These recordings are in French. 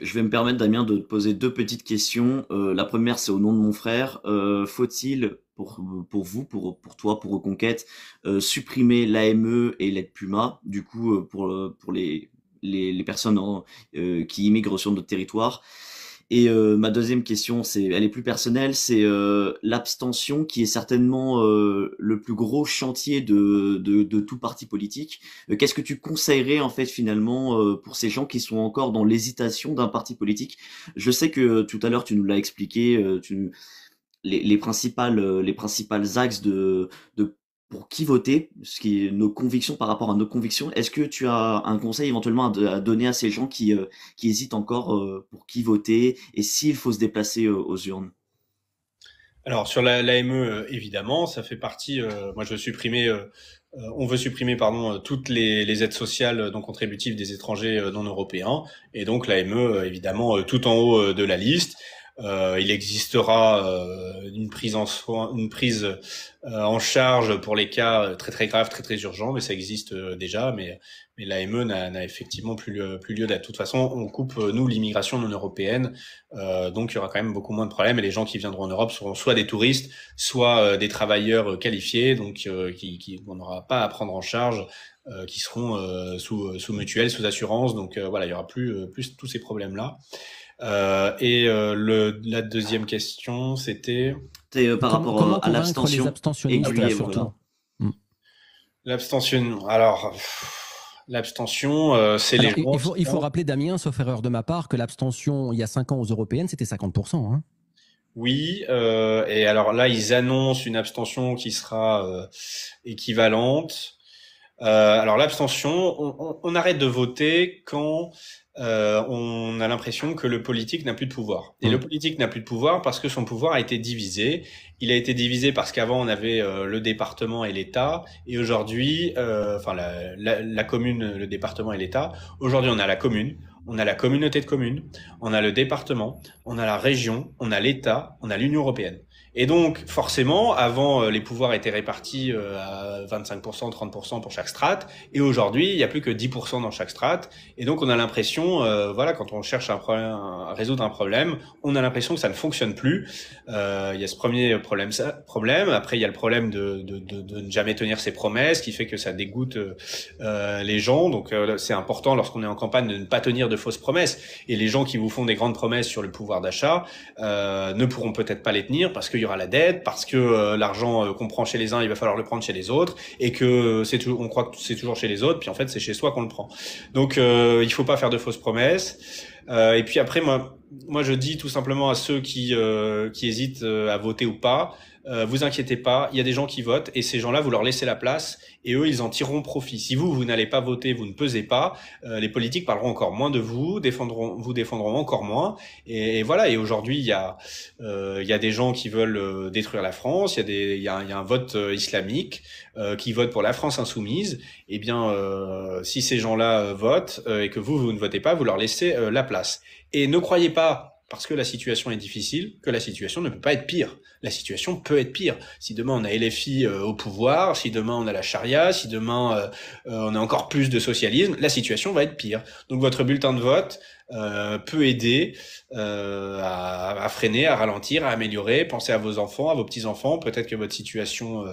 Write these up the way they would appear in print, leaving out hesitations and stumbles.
Je vais me permettre, Damien, de te poser deux petites questions. La première, c'est au nom de mon frère. Faut-il, pour vous, pour toi, pour Reconquête, supprimer l'AME et l'aide Puma, du coup, pour les personnes qui immigrent sur notre territoire? Et ma deuxième question, elle est plus personnelle, c'est l'abstention qui est certainement le plus gros chantier de tout parti politique. Qu'est-ce que tu conseillerais en fait finalement pour ces gens qui sont encore dans l'hésitation d'un parti politique? Je sais que tout à l'heure tu nous l'as expliqué, les principales axes de pour qui voter, ce qui est nos convictions par rapport à nos convictions. Est-ce que tu as un conseil éventuellement à donner à ces gens qui hésitent encore pour qui voter et s'il faut se déplacer aux urnes? Alors sur l'AME, évidemment, ça fait partie. Moi, je veux supprimer. On veut supprimer, pardon, toutes les aides sociales non contributives des étrangers non européens, et donc l'AME, évidemment, tout en haut de la liste. Il existera une prise en soin, une prise en charge pour les cas très très graves, très très urgents, mais ça existe déjà. Mais l'AME n'a effectivement plus lieu d'être. De toute façon, on coupe nous l'immigration non européenne, donc il y aura quand même beaucoup moins de problèmes. Et les gens qui viendront en Europe seront soit des touristes, soit des travailleurs qualifiés, donc qui on n'aura pas à prendre en charge, qui seront sous mutuelle, sous assurance. Donc voilà, il y aura plus tous ces problèmes-là. La deuxième question, c'était C'est par Comment, rapport comment à convaincre les l'abstention abstentionnistes aiguillée, surtout? voilà. Mm. l'abstention. Alors, l'abstention, c'est les Alors, gens il qui faut ont... rappeler, Damien, sauf erreur de ma part, que l'abstention, il y a 5 ans aux européennes, c'était 50%. Hein. Oui, et alors là, ils annoncent une abstention qui sera équivalente. Alors l'abstention, on arrête de voter quand on a l'impression que le politique n'a plus de pouvoir. Et le politique n'a plus de pouvoir parce que son pouvoir a été divisé. Il a été divisé parce qu'avant on avait le département et l'État, et aujourd'hui, enfin la commune, le département et l'État. Aujourd'hui, on a la commune, on a la communauté de communes, on a le département, on a la région, on a l'État, on a l'Union européenne. Et donc, forcément, avant, les pouvoirs étaient répartis à 25%, 30% pour chaque strate. Et aujourd'hui, il n'y a plus que 10% dans chaque strate. Et donc, on a l'impression, voilà, quand on cherche à résoudre un problème, on a l'impression que ça ne fonctionne plus. Il y a ce premier problème. Après, il y a le problème de ne jamais tenir ses promesses, qui fait que ça dégoûte les gens. Donc, c'est important lorsqu'on est en campagne de ne pas tenir de fausses promesses. Et les gens qui vous font des grandes promesses sur le pouvoir d'achat ne pourront peut-être pas les tenir parce qu'il y aura la dette, parce que l'argent qu'on prend chez les uns, il va falloir le prendre chez les autres, et que on croit que c'est toujours chez les autres, puis en fait c'est chez soi qu'on le prend. Donc il faut pas faire de fausses promesses. Et puis après, moi je dis tout simplement à ceux qui hésitent à voter ou pas, vous inquiétez pas, il y a des gens qui votent, et ces gens-là, vous leur laissez la place, et eux, ils en tireront profit. Si vous n'allez pas voter, vous ne pesez pas, les politiques parleront encore moins de vous, vous défendront encore moins, et voilà. Et aujourd'hui, il y a des gens qui veulent détruire la France, il y a un vote islamique qui vote pour la France insoumise. Eh bien, si ces gens-là votent et que vous ne votez pas, vous leur laissez la place. Et ne croyez pas, parce que la situation est difficile, que la situation ne peut pas être pire. La situation peut être pire. Si demain on a LFI au pouvoir, si demain on a la charia, si demain on a encore plus de socialisme, la situation va être pire. Donc votre bulletin de vote peut aider à freiner, à ralentir, à améliorer. Pensez à vos enfants, à vos petits-enfants. Peut-être que votre situation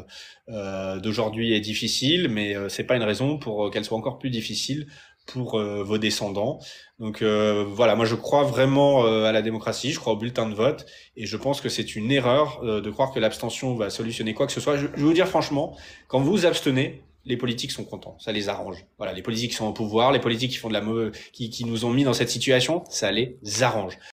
d'aujourd'hui est difficile, mais c'est pas une raison pour qu'elle soit encore plus difficile pour vos descendants. Donc voilà, moi je crois vraiment à la démocratie, je crois au bulletin de vote, et je pense que c'est une erreur de croire que l'abstention va solutionner quoi que ce soit. Je vais vous dire franchement, quand vous vous abstenez, les politiques sont contents, ça les arrange. Voilà, les politiques qui sont au pouvoir, les politiques qui font qui nous ont mis dans cette situation, ça les arrange.